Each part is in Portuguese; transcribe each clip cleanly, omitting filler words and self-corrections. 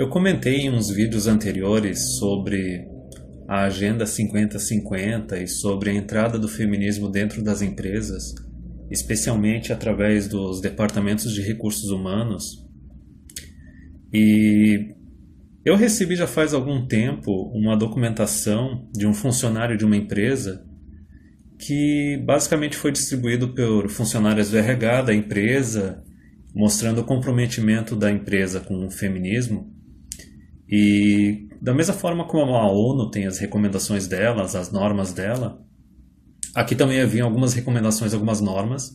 Eu comentei em uns vídeos anteriores sobre a Agenda 50-50 e sobre a entrada do feminismo dentro das empresas, especialmente através dos departamentos de recursos humanos. E eu recebi já faz algum tempo uma documentação de um funcionário de uma empresa que basicamente foi distribuído por funcionários do RH da empresa, mostrando o comprometimento da empresa com o feminismo. E da mesma forma como a ONU tem as recomendações delas, as normas dela, aqui também havia algumas recomendações, algumas normas,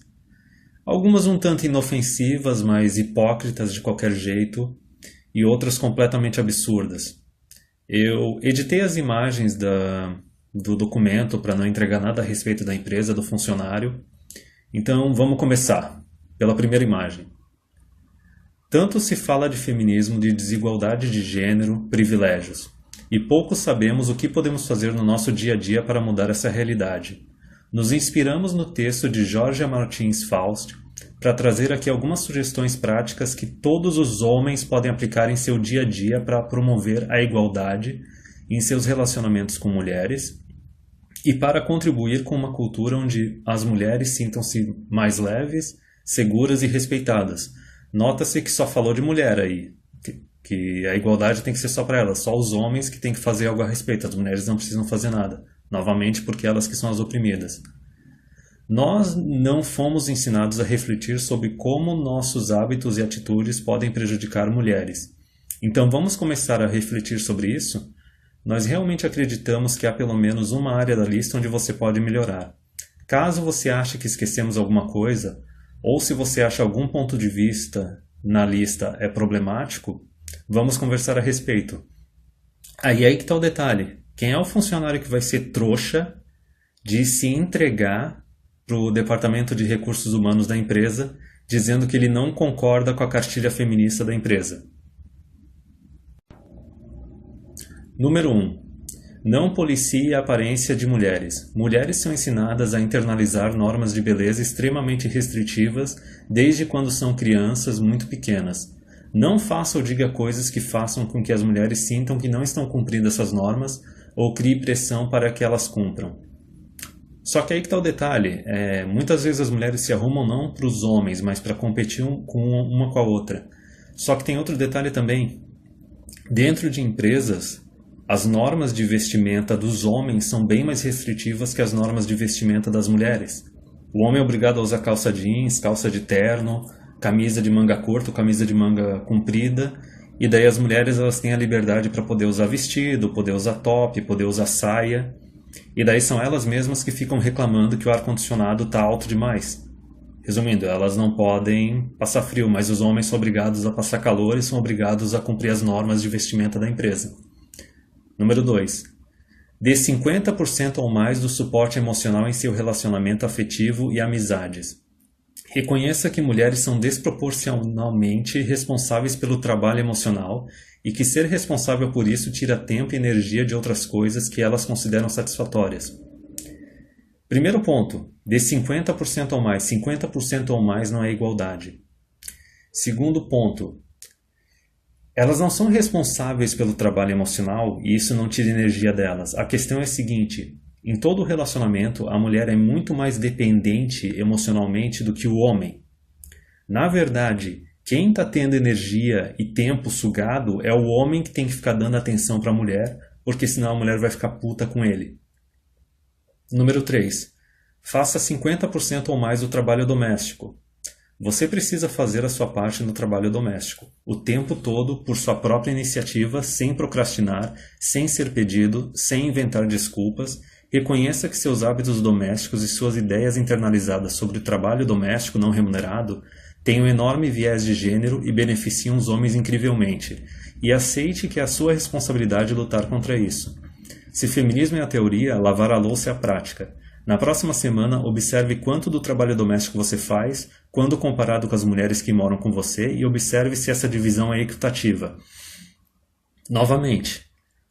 algumas um tanto inofensivas, mas hipócritas de qualquer jeito, e outras completamente absurdas. Eu editei as imagens do documento para não entregar nada a respeito da empresa, do funcionário. Então vamos começar pela primeira imagem. Tanto se fala de feminismo, de desigualdade de gênero, privilégios, e pouco sabemos o que podemos fazer no nosso dia a dia para mudar essa realidade. Nos inspiramos no texto de Georgia Martins Faust para trazer aqui algumas sugestões práticas que todos os homens podem aplicar em seu dia a dia para promover a igualdade em seus relacionamentos com mulheres e para contribuir com uma cultura onde as mulheres sintam-se mais leves, seguras e respeitadas. Nota-se que só falou de mulher aí, que a igualdade tem que ser só para elas, só os homens que têm que fazer algo a respeito, as mulheres não precisam fazer nada, novamente porque elas que são as oprimidas. Nós não fomos ensinados a refletir sobre como nossos hábitos e atitudes podem prejudicar mulheres. Então vamos começar a refletir sobre isso? Nós realmente acreditamos que há pelo menos uma área da lista onde você pode melhorar. Caso você ache que esquecemos alguma coisa, ou se você acha algum ponto de vista na lista é problemático, vamos conversar a respeito. Aí que está o detalhe. Quem é o funcionário que vai ser trouxa de se entregar para o departamento de recursos humanos da empresa, dizendo que ele não concorda com a cartilha feminista da empresa? Número 1. Não policie a aparência de mulheres. Mulheres são ensinadas a internalizar normas de beleza extremamente restritivas desde quando são crianças muito pequenas. Não faça ou diga coisas que façam com que as mulheres sintam que não estão cumprindo essas normas ou crie pressão para que elas cumpram. Só que aí que está o detalhe. Muitas vezes as mulheres se arrumam não para os homens, mas para competir uma com a outra. Só que tem outro detalhe também. Dentro de empresas, as normas de vestimenta dos homens são bem mais restritivas que as normas de vestimenta das mulheres. O homem é obrigado a usar calça jeans, calça de terno, camisa de manga curta, camisa de manga comprida, e daí as mulheres elas têm a liberdade para poder usar vestido, poder usar top, poder usar saia, e daí são elas mesmas que ficam reclamando que o ar-condicionado está alto demais. Resumindo, elas não podem passar frio, mas os homens são obrigados a passar calor e são obrigados a cumprir as normas de vestimenta da empresa. Número 2. Dê 50% ou mais do suporte emocional em seu relacionamento afetivo e amizades. Reconheça que mulheres são desproporcionalmente responsáveis pelo trabalho emocional e que ser responsável por isso tira tempo e energia de outras coisas que elas consideram satisfatórias. Primeiro ponto. Dê 50% ou mais. 50% ou mais não é igualdade. Segundo ponto. Elas não são responsáveis pelo trabalho emocional e isso não tira energia delas. A questão é a seguinte: em todo relacionamento, a mulher é muito mais dependente emocionalmente do que o homem. Na verdade, quem está tendo energia e tempo sugado é o homem que tem que ficar dando atenção para a mulher, porque senão a mulher vai ficar puta com ele. Número 3. Faça 50% ou mais do trabalho doméstico. Você precisa fazer a sua parte no trabalho doméstico, o tempo todo por sua própria iniciativa, sem procrastinar, sem ser pedido, sem inventar desculpas. Reconheça que seus hábitos domésticos e suas ideias internalizadas sobre o trabalho doméstico não remunerado têm um enorme viés de gênero e beneficiam os homens incrivelmente. E aceite que é a sua responsabilidade lutar contra isso. Se feminismo é a teoria, lavar a louça é a prática. Na próxima semana, observe quanto do trabalho doméstico você faz, quando comparado com as mulheres que moram com você, e observe se essa divisão é equitativa. Novamente,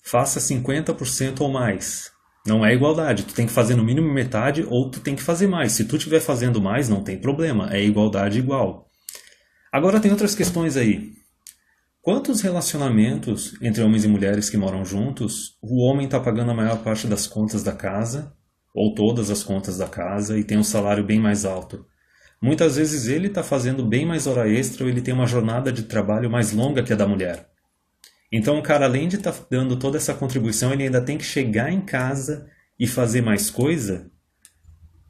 faça 50% ou mais. Não é igualdade, tu tem que fazer no mínimo metade ou tu tem que fazer mais. Se tu estiver fazendo mais, não tem problema, é igualdade igual. Agora tem outras questões aí. Quantos relacionamentos entre homens e mulheres que moram juntos, o homem está pagando a maior parte das contas da casa, ou todas as contas da casa, e tem um salário bem mais alto? Muitas vezes ele está fazendo bem mais hora extra ou ele tem uma jornada de trabalho mais longa que a da mulher. Então o cara, além de estar dando toda essa contribuição, ele ainda tem que chegar em casa e fazer mais coisa?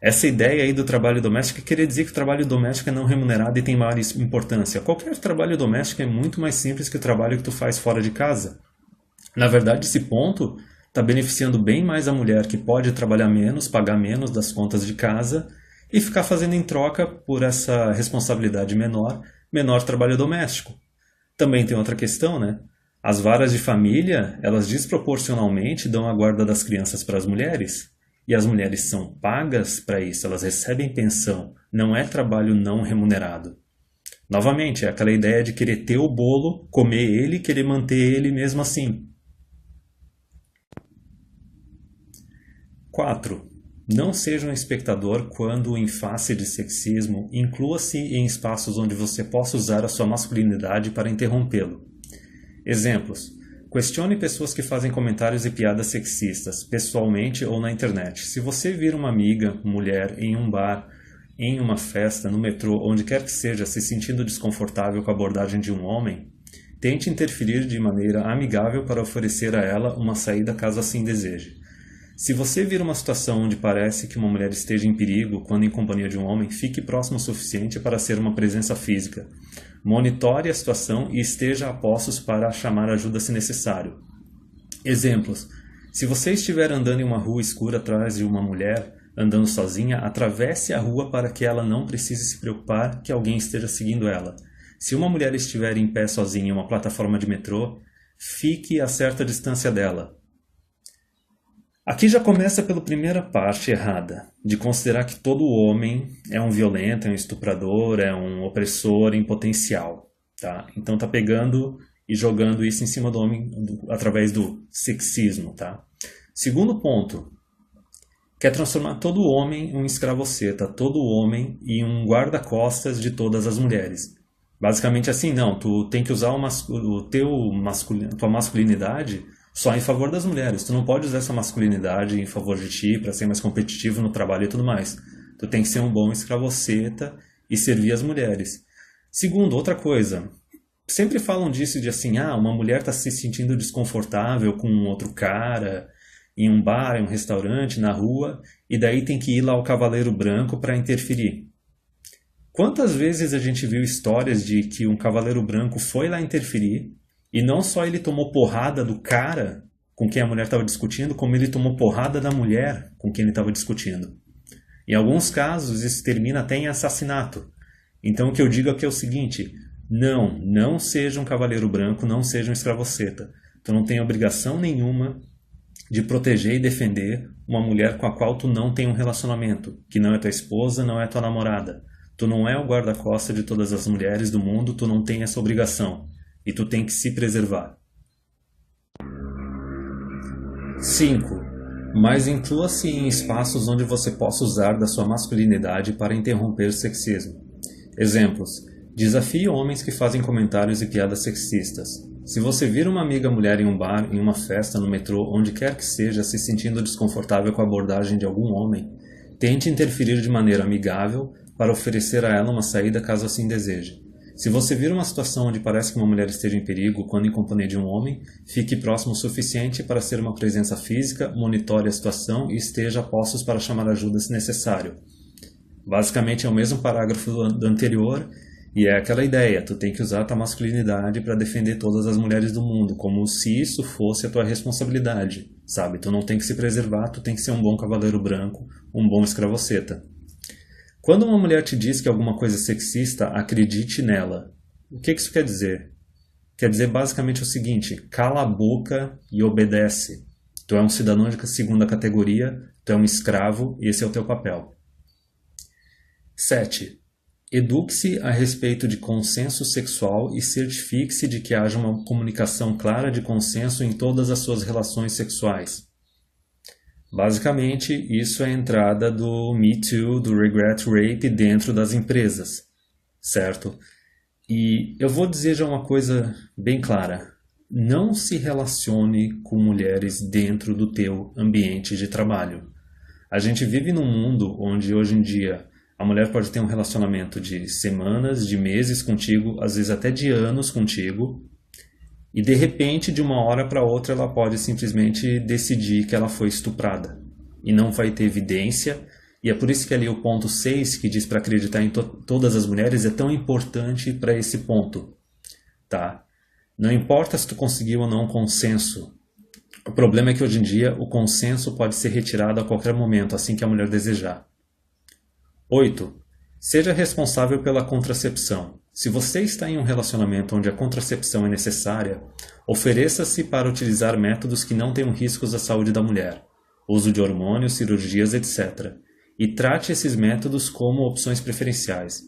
Essa ideia aí do trabalho doméstico queria dizer que o trabalho doméstico é não remunerado e tem maior importância. Qualquer trabalho doméstico é muito mais simples que o trabalho que tu faz fora de casa. Na verdade, esse ponto está beneficiando bem mais a mulher, que pode trabalhar menos, pagar menos das contas de casa e ficar fazendo em troca por essa responsabilidade menor trabalho doméstico. Também tem outra questão, né? As varas de família, elas desproporcionalmente dão a guarda das crianças para as mulheres. E as mulheres são pagas para isso, elas recebem pensão, não é trabalho não remunerado. Novamente, é aquela ideia de querer ter o bolo, comer ele e querer manter ele mesmo assim. 4. Não seja um espectador quando, em face de sexismo, inclua-se em espaços onde você possa usar a sua masculinidade para interrompê-lo. Exemplos. Questione pessoas que fazem comentários e piadas sexistas, pessoalmente ou na internet. Se você vir uma amiga, mulher, em um bar, em uma festa, no metrô, onde quer que seja, se sentindo desconfortável com a abordagem de um homem, tente interferir de maneira amigável para oferecer a ela uma saída caso assim deseje. Se você vir uma situação onde parece que uma mulher esteja em perigo quando em companhia de um homem, fique próximo o suficiente para ser uma presença física. Monitore a situação e esteja a postos para chamar ajuda se necessário. Exemplos. Se você estiver andando em uma rua escura atrás de uma mulher, andando sozinha, atravesse a rua para que ela não precise se preocupar que alguém esteja seguindo ela. Se uma mulher estiver em pé sozinha em uma plataforma de metrô, fique a certa distância dela. Aqui já começa pela primeira parte errada, de considerar que todo homem é um violento, é um estuprador, é um opressor em potencial. Tá? Então tá pegando e jogando isso em cima do homem através do sexismo. Tá? Segundo ponto, quer transformar todo homem em um escravoceta, todo homem em um guarda-costas de todas as mulheres. Basicamente assim, não, tu tem que usar tua masculinidade só em favor das mulheres. Tu não pode usar essa masculinidade em favor de ti para ser mais competitivo no trabalho e tudo mais. Tu tem que ser um bom escravoceta e servir as mulheres. Segundo, outra coisa. Sempre falam disso de assim, uma mulher está se sentindo desconfortável com um outro cara em um bar, em um restaurante, na rua, e daí tem que ir lá o cavaleiro branco para interferir. Quantas vezes a gente viu histórias de que um cavaleiro branco foi lá interferir e não só ele tomou porrada do cara com quem a mulher estava discutindo, como ele tomou porrada da mulher com quem ele estava discutindo. Em alguns casos, isso termina até em assassinato. Então o que eu digo aqui é o seguinte, não seja um cavaleiro branco, não seja um escravoceta. Tu não tem obrigação nenhuma de proteger e defender uma mulher com a qual tu não tem um relacionamento, que não é tua esposa, não é tua namorada. Tu não é o guarda-costas de todas as mulheres do mundo, tu não tem essa obrigação. E tu tem que se preservar. 5. Mas inclua-se em espaços onde você possa usar da sua masculinidade para interromper o sexismo. Exemplos. Desafie homens que fazem comentários e piadas sexistas. Se você vir uma amiga mulher em um bar, em uma festa, no metrô, onde quer que seja, se sentindo desconfortável com a abordagem de algum homem, tente interferir de maneira amigável para oferecer a ela uma saída caso assim deseje. Se você vir uma situação onde parece que uma mulher esteja em perigo quando em companhia de um homem, fique próximo o suficiente para ser uma presença física, monitore a situação e esteja a postos para chamar ajuda se necessário. Basicamente é o mesmo parágrafo do anterior e é aquela ideia, tu tem que usar a tua masculinidade para defender todas as mulheres do mundo, como se isso fosse a tua responsabilidade, sabe? Tu não tem que se preservar, tu tem que ser um bom cavaleiro branco, um bom escravoceta. Quando uma mulher te diz que alguma coisa é sexista, acredite nela. O que isso quer dizer? Quer dizer basicamente o seguinte, cala a boca e obedece. Tu é um cidadão de segunda categoria, tu é um escravo e esse é o teu papel. 7. Eduque-se a respeito de consenso sexual e certifique-se de que haja uma comunicação clara de consenso em todas as suas relações sexuais. Basicamente, isso é a entrada do Me Too, do Regret Rape dentro das empresas, certo? E eu vou dizer já uma coisa bem clara. Não se relacione com mulheres dentro do teu ambiente de trabalho. A gente vive num mundo onde hoje em dia a mulher pode ter um relacionamento de semanas, de meses contigo, às vezes até de anos contigo, e de repente, de uma hora para outra, ela pode simplesmente decidir que ela foi estuprada e não vai ter evidência. E é por isso que ali o ponto 6, que diz para acreditar em todas as mulheres, é tão importante para esse ponto, tá? Não importa se tu conseguiu ou não consenso. O problema é que hoje em dia o consenso pode ser retirado a qualquer momento, assim que a mulher desejar. 8. Seja responsável pela contracepção. Se você está em um relacionamento onde a contracepção é necessária, ofereça-se para utilizar métodos que não tenham riscos à saúde da mulher, uso de hormônios, cirurgias, etc. E trate esses métodos como opções preferenciais.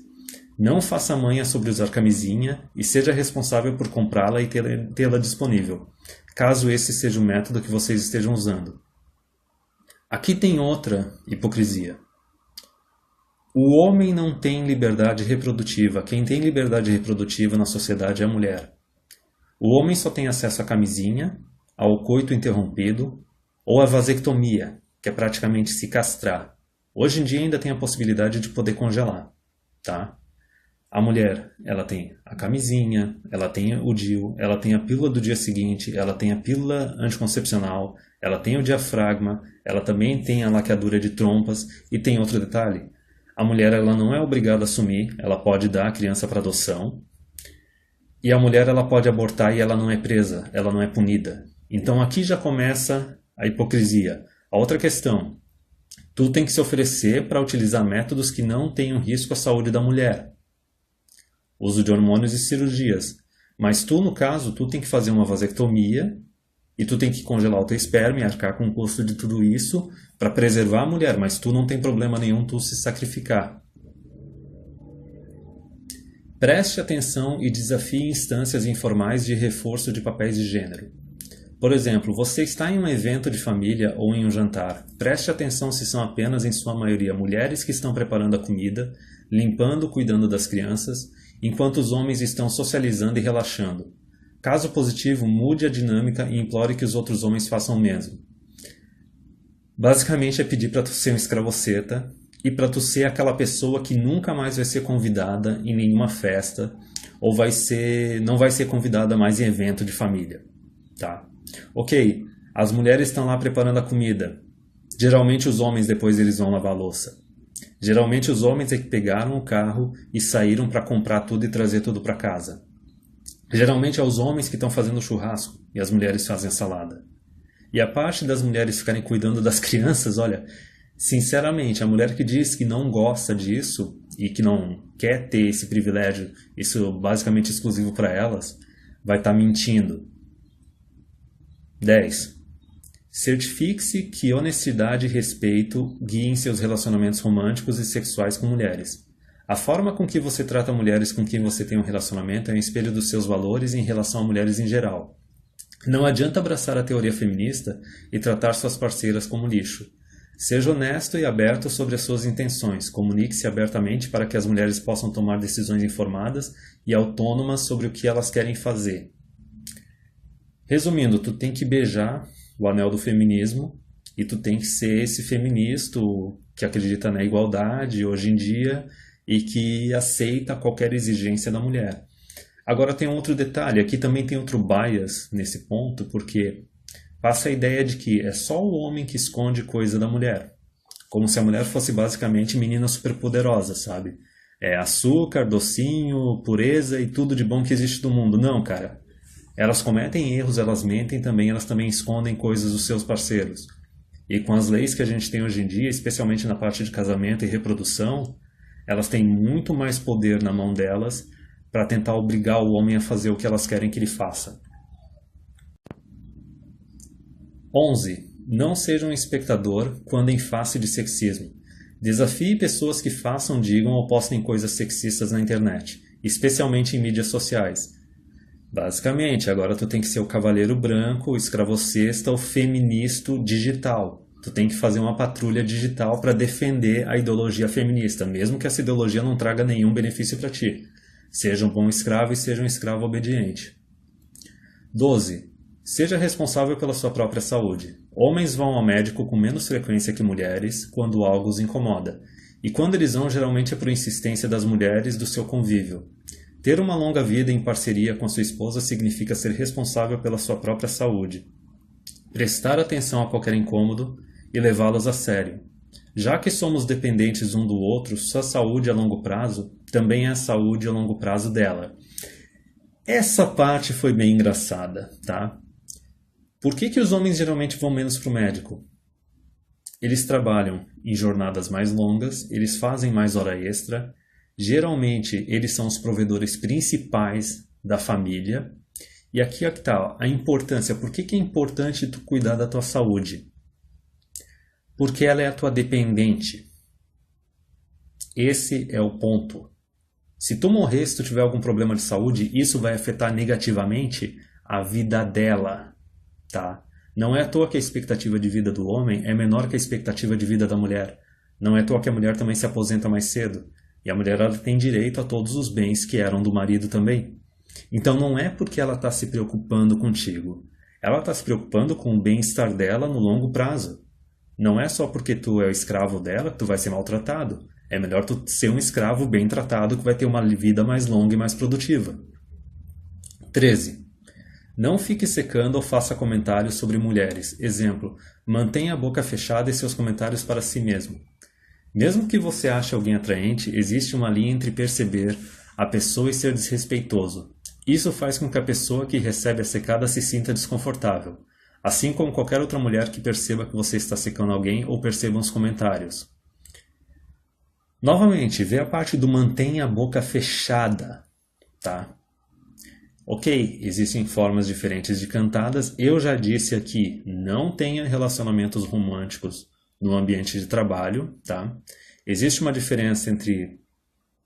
Não faça manha sobre usar camisinha e seja responsável por comprá-la e tê-la disponível, caso esse seja o método que vocês estejam usando. Aqui tem outra hipocrisia. O homem não tem liberdade reprodutiva. Quem tem liberdade reprodutiva na sociedade é a mulher. O homem só tem acesso à camisinha, ao coito interrompido ou à vasectomia, que é praticamente se castrar. Hoje em dia ainda tem a possibilidade de poder congelar, tá? A mulher, ela tem a camisinha, ela tem o DIU, ela tem a pílula do dia seguinte, ela tem a pílula anticoncepcional, ela tem o diafragma, ela também tem a laqueadura de trompas e tem outro detalhe. A mulher ela não é obrigada a assumir, ela pode dar a criança para adoção. E a mulher ela pode abortar e ela não é presa, ela não é punida. Então aqui já começa a hipocrisia. A outra questão, tu tem que se oferecer para utilizar métodos que não tenham risco à saúde da mulher. Uso de hormônios e cirurgias. Mas tu, no caso, tu tem que fazer uma vasectomia e tu tem que congelar o teu esperma e arcar com o custo de tudo isso para preservar a mulher, mas tu não tem problema nenhum tu se sacrificar. Preste atenção e desafie instâncias informais de reforço de papéis de gênero. Por exemplo, você está em um evento de família ou em um jantar. Preste atenção se são apenas, em sua maioria, mulheres que estão preparando a comida, limpando, cuidando das crianças, enquanto os homens estão socializando e relaxando. Caso positivo, mude a dinâmica e implore que os outros homens façam o mesmo. Basicamente é pedir para tu ser um escravoceta e para tu ser aquela pessoa que nunca mais vai ser convidada em nenhuma festa ou não vai ser convidada mais em evento de família, tá? Ok, as mulheres estão lá preparando a comida. Geralmente os homens depois eles vão lavar a louça. Geralmente os homens é que pegaram o carro e saíram para comprar tudo e trazer tudo para casa. Geralmente é os homens que estão fazendo o churrasco e as mulheres fazem a salada. E a parte das mulheres ficarem cuidando das crianças, olha, sinceramente, a mulher que diz que não gosta disso e que não quer ter esse privilégio, isso basicamente exclusivo para elas, vai estar mentindo. 10. Certifique-se que honestidade e respeito guiem seus relacionamentos românticos e sexuais com mulheres. A forma com que você trata mulheres com quem você tem um relacionamento é um espelho dos seus valores em relação a mulheres em geral. Não adianta abraçar a teoria feminista e tratar suas parceiras como lixo. Seja honesto e aberto sobre as suas intenções. Comunique-se abertamente para que as mulheres possam tomar decisões informadas e autônomas sobre o que elas querem fazer. Resumindo, tu tem que beijar o anel do feminismo e tu tem que ser esse feminista que acredita na igualdade hoje em dia e que aceita qualquer exigência da mulher. Agora tem outro detalhe, aqui também tem outro bias nesse ponto, porque passa a ideia de que é só o homem que esconde coisa da mulher. Como se a mulher fosse basicamente menina superpoderosa, sabe? É açúcar, docinho, pureza e tudo de bom que existe do mundo. Não, cara. Elas cometem erros, elas mentem também, elas também escondem coisas dos seus parceiros. E com as leis que a gente tem hoje em dia, especialmente na parte de casamento e reprodução, elas têm muito mais poder na mão delas para tentar obrigar o homem a fazer o que elas querem que ele faça. 11. Não seja um espectador quando em face de sexismo. Desafie pessoas que façam, digam ou postem coisas sexistas na internet, especialmente em mídias sociais. Basicamente, agora tu tem que ser o cavaleiro branco, o escravocesta, o feminista digital. Tu tem que fazer uma patrulha digital para defender a ideologia feminista, mesmo que essa ideologia não traga nenhum benefício para ti. Seja um bom escravo e seja um escravo obediente. 12. Seja responsável pela sua própria saúde. Homens vão ao médico com menos frequência que mulheres quando algo os incomoda. E quando eles vão, geralmente é por insistência das mulheres do seu convívio. Ter uma longa vida em parceria com sua esposa significa ser responsável pela sua própria saúde. Prestar atenção a qualquer incômodo e levá-los a sério. Já que somos dependentes um do outro, sua saúde a longo prazo também é a saúde a longo prazo dela. Essa parte foi bem engraçada, tá? Por que os homens geralmente vão menos para o médico? Eles trabalham em jornadas mais longas, eles fazem mais hora extra, geralmente eles são os provedores principais da família. E aqui é que está a importância. Por que é importante tu cuidar da tua saúde? Porque ela é a tua dependente. Esse é o ponto. Se tu morrer, se tu tiver algum problema de saúde, isso vai afetar negativamente a vida dela, tá? Não é à toa que a expectativa de vida do homem é menor que a expectativa de vida da mulher. Não é à toa que a mulher também se aposenta mais cedo. E a mulher ela tem direito a todos os bens que eram do marido também. Então não é porque ela está se preocupando contigo. Ela está se preocupando com o bem-estar dela no longo prazo. Não é só porque tu é o escravo dela que tu vai ser maltratado. É melhor tu ser um escravo bem tratado que vai ter uma vida mais longa e mais produtiva. 13. Não fique secando ou faça comentários sobre mulheres. Exemplo, mantenha a boca fechada e seus comentários para si mesmo. Mesmo que você ache alguém atraente, existe uma linha entre perceber a pessoa e ser desrespeitoso. Isso faz com que a pessoa que recebe a secada se sinta desconfortável, assim como qualquer outra mulher que perceba que você está secando alguém ou perceba os comentários. Novamente, vê a parte do mantenha a boca fechada, tá? Ok, existem formas diferentes de cantadas. Eu já disse aqui, não tenha relacionamentos românticos no ambiente de trabalho, tá? Existe uma diferença entre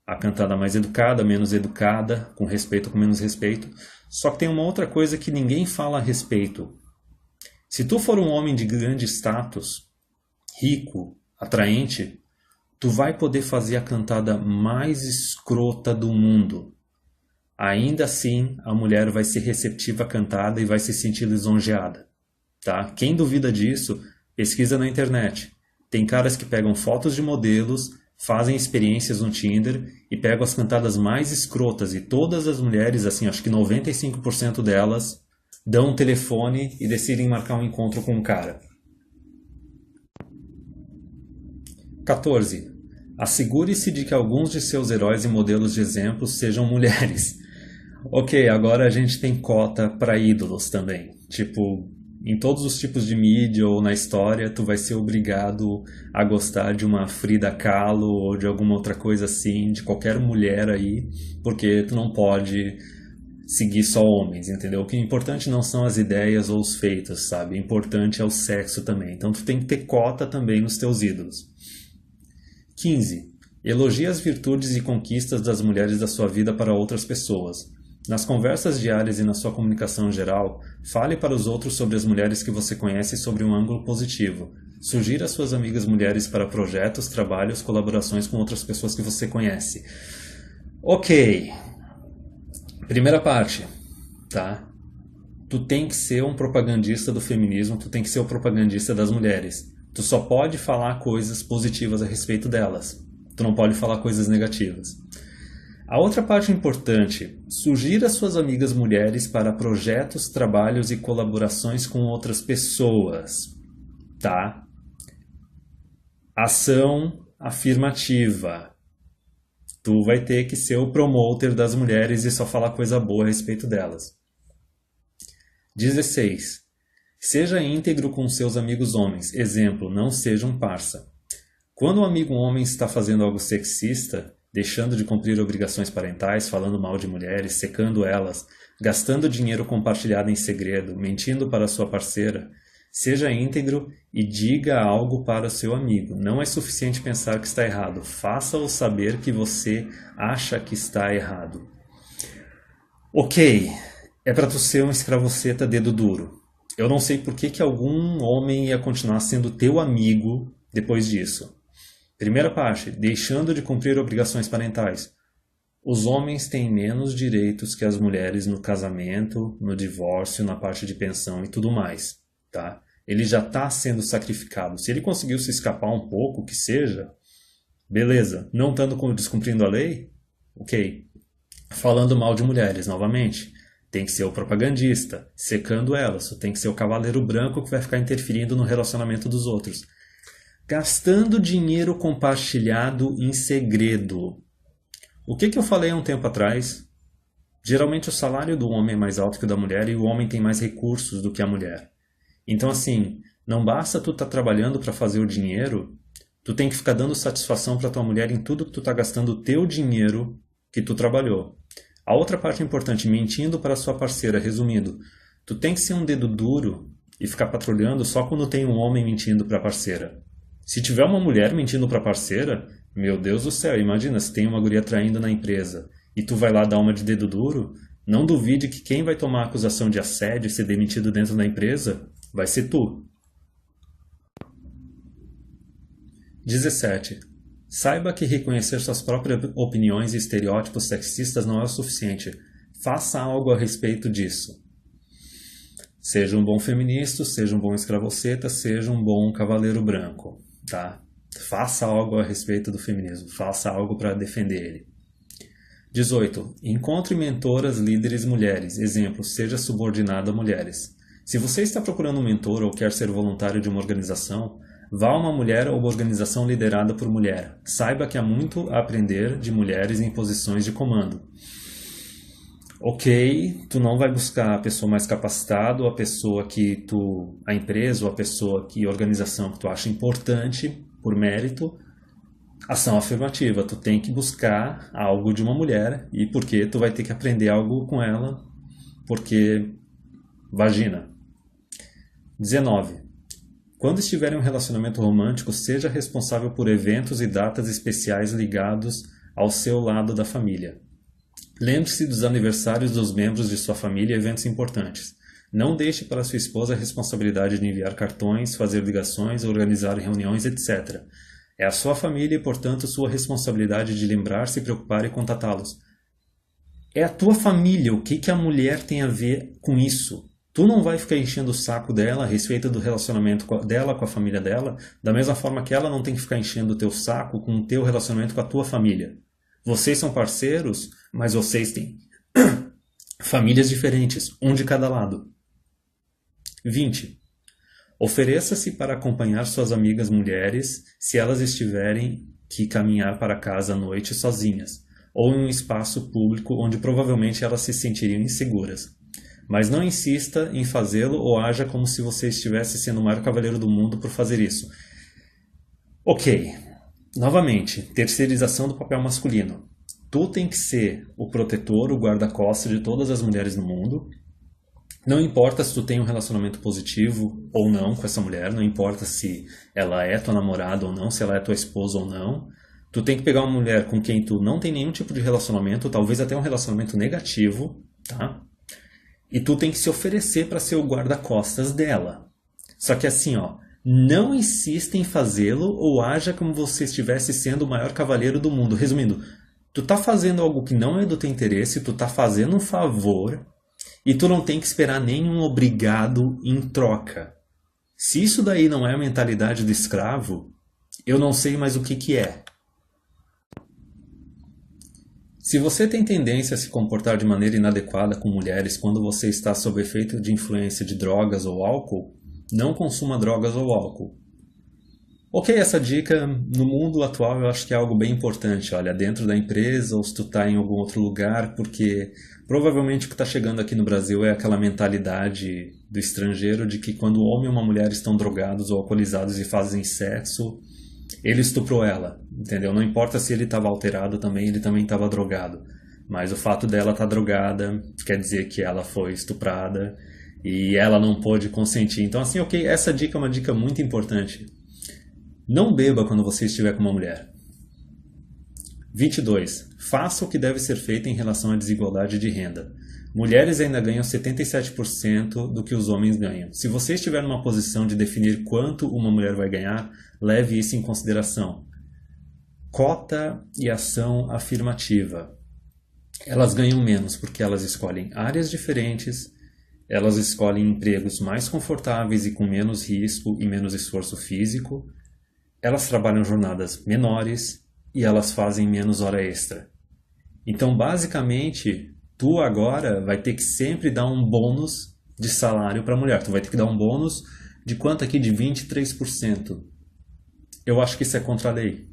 a cantada mais educada, menos educada, com respeito, com menos respeito. Só que tem uma outra coisa que ninguém fala a respeito. Se tu for um homem de grande status, rico, atraente, tu vai poder fazer a cantada mais escrota do mundo. Ainda assim, a mulher vai ser receptiva à cantada e vai se sentir lisonjeada, tá? Quem duvida disso, pesquisa na internet. Tem caras que pegam fotos de modelos, fazem experiências no Tinder e pegam as cantadas mais escrotas e todas as mulheres, assim, acho que 95% delas, dão um telefone e decidem marcar um encontro com um cara. 14. Assegure-se de que alguns de seus heróis e modelos de exemplos sejam mulheres. Ok, agora a gente tem cota para ídolos também. Tipo, em todos os tipos de mídia ou na história, tu vai ser obrigado a gostar de uma Frida Kahlo ou de alguma outra coisa assim, de qualquer mulher aí, porque tu não pode seguir só homens, entendeu? O que é importante não são as ideias ou os feitos, sabe? O importante é o sexo também. Então tu tem que ter cota também nos teus ídolos. 15. Elogie as virtudes e conquistas das mulheres da sua vida para outras pessoas. Nas conversas diárias e na sua comunicação geral, fale para os outros sobre as mulheres que você conhece sobre um ângulo positivo. Sugira às suas amigas mulheres para projetos, trabalhos, colaborações com outras pessoas que você conhece. Ok. Primeira parte, tá? Tu tem que ser um propagandista do feminismo, tu tem que ser o propagandista das mulheres. Tu só pode falar coisas positivas a respeito delas. Tu não pode falar coisas negativas. A outra parte importante, sugira suas amigas mulheres para projetos, trabalhos e colaborações com outras pessoas, tá? Ação afirmativa. Tu vai ter que ser o promoter das mulheres e só falar coisa boa a respeito delas. 16. Seja íntegro com seus amigos homens. Exemplo, não seja um parça. Quando um amigo homem está fazendo algo sexista, deixando de cumprir obrigações parentais, falando mal de mulheres, secando elas, gastando dinheiro compartilhado em segredo, mentindo para sua parceira, seja íntegro e diga algo para o seu amigo. Não é suficiente pensar que está errado. Faça-o saber que você acha que está errado. Ok, é para tu ser um escravoceta dedo duro. Eu não sei por que algum homem ia continuar sendo teu amigo depois disso. Primeira parte, deixando de cumprir obrigações parentais. Os homens têm menos direitos que as mulheres no casamento, no divórcio, na parte de pensão e tudo mais, tá? Ele já está sendo sacrificado. Se ele conseguiu se escapar um pouco, que seja, beleza. Não estando descumprindo a lei, ok. Falando mal de mulheres, novamente, tem que ser o propagandista, secando elas. Tem que ser o cavaleiro branco que vai ficar interferindo no relacionamento dos outros. Gastando dinheiro compartilhado em segredo. O que eu falei há um tempo atrás? Geralmente o salário do homem é mais alto que o da mulher e o homem tem mais recursos do que a mulher. Então assim, não basta tu estar trabalhando para fazer o dinheiro, tu tem que ficar dando satisfação para tua mulher em tudo que tu está gastando o teu dinheiro que tu trabalhou. A outra parte importante, mentindo para a sua parceira, resumindo, tu tem que ser um dedo duro e ficar patrulhando só quando tem um homem mentindo para a parceira. Se tiver uma mulher mentindo para a parceira, meu Deus do céu, imagina se tem uma guria traindo na empresa e tu vai lá dar uma de dedo duro, não duvide que quem vai tomar a acusação de assédio e ser demitido dentro da empresa vai ser tu. 17. Saiba que reconhecer suas próprias opiniões e estereótipos sexistas não é o suficiente. Faça algo a respeito disso. Seja um bom feminista, seja um bom escravoceta, seja um bom cavaleiro branco, tá? Faça algo a respeito do feminismo, faça algo para defender ele. 18. Encontre mentoras, líderes mulheres. Exemplo, seja subordinado a mulheres. Se você está procurando um mentor ou quer ser voluntário de uma organização, vá a uma mulher ou uma organização liderada por mulher. Saiba que há muito a aprender de mulheres em posições de comando. Ok, tu não vai buscar a pessoa mais capacitada, ou a pessoa que a empresa ou a organização que tu acha importante por mérito. Ação afirmativa, tu tem que buscar algo de uma mulher e porque tu vai ter que aprender algo com ela, porque vagina. 19. Quando estiver em um relacionamento romântico, seja responsável por eventos e datas especiais ligados ao seu lado da família. Lembre-se dos aniversários dos membros de sua família e eventos importantes. Não deixe para sua esposa a responsabilidade de enviar cartões, fazer ligações, organizar reuniões, etc. É a sua família e, portanto, sua responsabilidade de lembrar, se preocupar e contatá-los. É a tua família, o que a mulher tem a ver com isso? Tu não vai ficar enchendo o saco dela a respeito do relacionamento dela com a família dela, da mesma forma que ela não tem que ficar enchendo o teu saco com o teu relacionamento com a tua família. Vocês são parceiros, mas vocês têm famílias diferentes, um de cada lado. 20. Ofereça-se para acompanhar suas amigas mulheres se elas estiverem que caminhar para casa à noite sozinhas, ou em um espaço público onde provavelmente elas se sentiriam inseguras. Mas não insista em fazê-lo ou haja como se você estivesse sendo o maior cavaleiro do mundo por fazer isso. Ok. Novamente, terceirização do papel masculino. Tu tem que ser o protetor, o guarda-costas de todas as mulheres no mundo. Não importa se tu tem um relacionamento positivo ou não com essa mulher, não importa se ela é tua namorada ou não, se ela é tua esposa ou não. Tu tem que pegar uma mulher com quem tu não tem nenhum tipo de relacionamento, talvez até um relacionamento negativo, tá? E tu tem que se oferecer para ser o guarda-costas dela. Só que assim, ó, não insista em fazê-lo ou haja como você estivesse sendo o maior cavaleiro do mundo. Resumindo, tu tá fazendo algo que não é do teu interesse, tu tá fazendo um favor e tu não tem que esperar nenhum obrigado em troca. Se isso daí não é a mentalidade do escravo, eu não sei mais o que é. Se você tem tendência a se comportar de maneira inadequada com mulheres quando você está sob efeito de influência de drogas ou álcool, não consuma drogas ou álcool. Ok, essa dica no mundo atual eu acho que é algo bem importante. Olha, dentro da empresa ou se tu está em algum outro lugar, porque provavelmente o que está chegando aqui no Brasil é aquela mentalidade do estrangeiro de que quando um homem e uma mulher estão drogados ou alcoolizados e fazem sexo, ele estuprou ela, entendeu? Não importa se ele estava alterado também, ele também estava drogado. Mas o fato dela estar drogada quer dizer que ela foi estuprada e ela não pôde consentir. Então assim, ok, essa dica é uma dica muito importante. Não beba quando você estiver com uma mulher. 22. Faça o que deve ser feito em relação à desigualdade de renda. Mulheres ainda ganham 77% do que os homens ganham. Se você estiver numa posição de definir quanto uma mulher vai ganhar, leve isso em consideração. Cota e ação afirmativa. Elas ganham menos porque elas escolhem áreas diferentes, elas escolhem empregos mais confortáveis e com menos risco e menos esforço físico, elas trabalham jornadas menores e elas fazem menos hora extra. Então, basicamente, tu agora vai ter que sempre dar um bônus de salário para a mulher. Tu vai ter que dar um bônus de quanto aqui? De 23%. Eu acho que isso é contra a lei.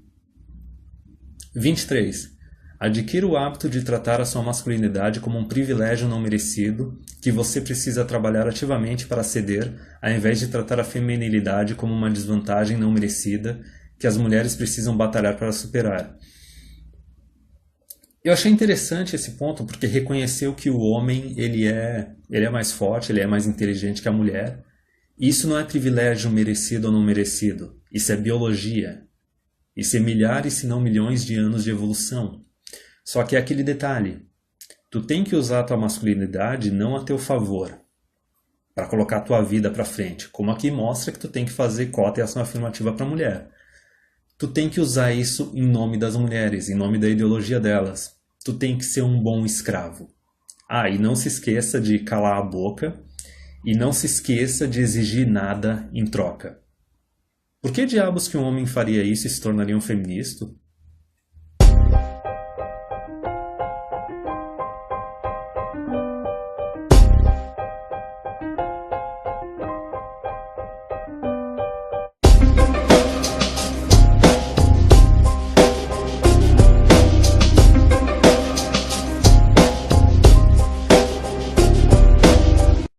23. Adquira o hábito de tratar a sua masculinidade como um privilégio não merecido que você precisa trabalhar ativamente para ceder, ao invés de tratar a feminilidade como uma desvantagem não merecida que as mulheres precisam batalhar para superar. Eu achei interessante esse ponto porque reconheceu que o homem ele é mais forte, ele é mais inteligente que a mulher. E isso não é privilégio merecido ou não merecido. Isso é biologia. Isso é milhares, se não milhões de anos de evolução. Só que é aquele detalhe. Tu tem que usar a tua masculinidade não a teu favor, para colocar a tua vida para frente. Como aqui mostra que tu tem que fazer cota e ação afirmativa para a mulher. Tu tem que usar isso em nome das mulheres, em nome da ideologia delas. Tu tem que ser um bom escravo. Ah, e não se esqueça de calar a boca e não se esqueça de exigir nada em troca. Por que diabos que um homem faria isso e se tornaria um feminista?